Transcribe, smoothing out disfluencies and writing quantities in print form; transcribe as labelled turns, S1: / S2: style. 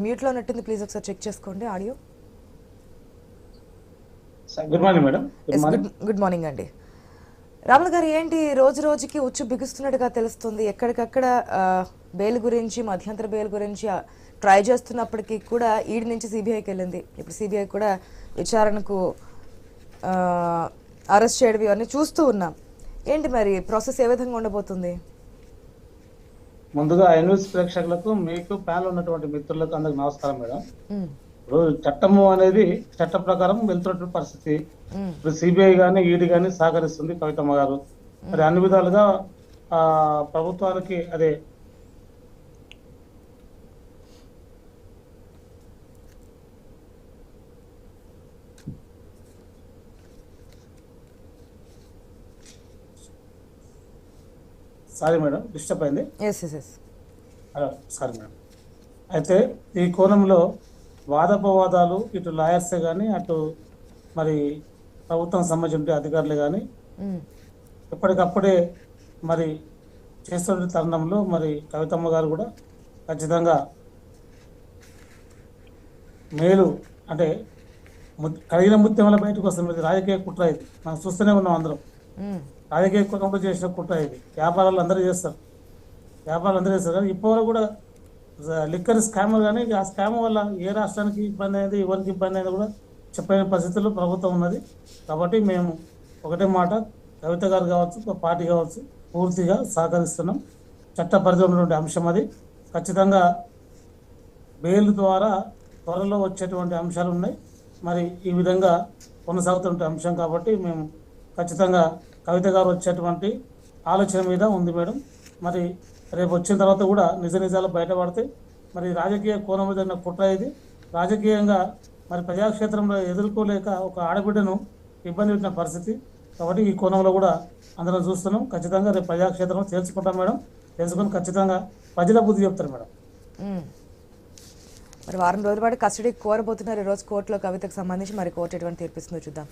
S1: మ్యూట్లో ఉన్నట్టుంది, ప్లీజ్ ఒకసారి చెక్ చేసుకోండి audio.
S2: Good morning madam.
S1: Good morning అండి. రాములు గారు, ఏంటి రోజు రోజుకి ఉచ్చు బిగుస్తున్నట్టుగా తెలుస్తుంది. ఎక్కడికక్కడ బెయిల్ గురించి, మధ్యంతర బెయిల్ గురించి ట్రై చేస్తున్నప్పటికీ కూడా ఈడీ నుంచి సిబిఐకి వెళ్ళింది. ఇప్పుడు సిబిఐ కూడా విచారణకు అరెస్ట్ చేయడం ఇవన్నీ చూస్తూ ఉన్నాం. ఏంటి మరి ప్రాసెస్ ఏ విధంగా ఉండబోతుంది?
S2: ముందుగా న్యూస్ ప్రేక్షకులకు, మీకు ప్యానల్ ఉన్నటువంటి మిత్రులకు అందరికి నమస్కారం మేడం. ఇప్పుడు చట్టము అనేది చట్ట ప్రకారం వెళ్తున్నటువంటి పరిస్థితి. ఇప్పుడు సిబిఐ గానీ ఈడీ గానీ సహకరిస్తుంది కవితమ్మ గారు. మరి అన్ని విధాలుగా ప్రభుత్వానికి అదే సారీ మేడం, డిస్టర్బ్ అయింది. Sorry madam. అయితే ఈ కోణంలో వాదోపవాదాలు ఇటు లాయర్సే కానీ అటు మరి ప్రభుత్వం సంబంధించిన అధికారులు కానీ ఎప్పటికప్పుడే మరి చేస్తున్న తరుణంలో మరి కవితమ్మ గారు కూడా ఖచ్చితంగా మేలు అంటే కలిగిన ముత్యం వల్ల బయటకు వస్తుంది. రాజకీయ కుట్ర ఇది మనం చూస్తూనే ఉన్నాం అందరం. రాజకీయ కుటుంబంలో చేసిన కుట్ర ఇది. వ్యాపారాలు అందరూ చేస్తారు కానీ ఇప్పటివరకు కూడా లిక్కర్ స్కామ్ కానీ ఆ స్కామ్ వల్ల ఏ రాష్ట్రానికి ఇబ్బంది అయింది, ఎవరికి ఇబ్బంది అయింది కూడా చెప్పలేని పరిస్థితుల్లో ప్రభుత్వం ఉన్నది. కాబట్టి మేము ఒకటే మాట, కవిత గారు కావచ్చు, పార్టీ కావచ్చు, పూర్తిగా సహకరిస్తున్నాం. చట్ట పరిధిలో ఉన్నటువంటి అంశం అది. ఖచ్చితంగా బెయిల్ ద్వారా త్వరలో వచ్చేటువంటి అంశాలు ఉన్నాయి. మరి ఈ విధంగా కొనసాగుతున్న అంశం కాబట్టి మేము ఖచ్చితంగా కవిత గారు వచ్చేటువంటి ఆలోచన మీద ఉంది మేడం. మరి రేపు వచ్చిన తర్వాత కూడా నిజ నిజాలు బయటపడితే మరి రాజకీయ కోణంలో జరిగిన కుట్ర ఇది. రాజకీయంగా మరి ప్రజాక్షేత్రంలో ఎదుర్కోలేక ఒక ఆడబిడ్డను ఇబ్బంది పెట్టిన పరిస్థితి. కాబట్టి ఈ కోణంలో కూడా అందరం చూస్తున్నాం. ఖచ్చితంగా రేపు ప్రజాక్షేత్రంలో తెలుసుకుంటాం మేడం. తెలుసుకొని ఖచ్చితంగా ప్రజల బుద్ధి చెప్తారు మేడం.
S1: మరి వారం రోజుల పాటు కస్టడీకి కోరబోతున్నారు ఈరోజు కోర్టులో కవితకు సంబంధించి. మరి కోర్టు ఎటువంటి తీర్పిస్తుందో చూద్దాం.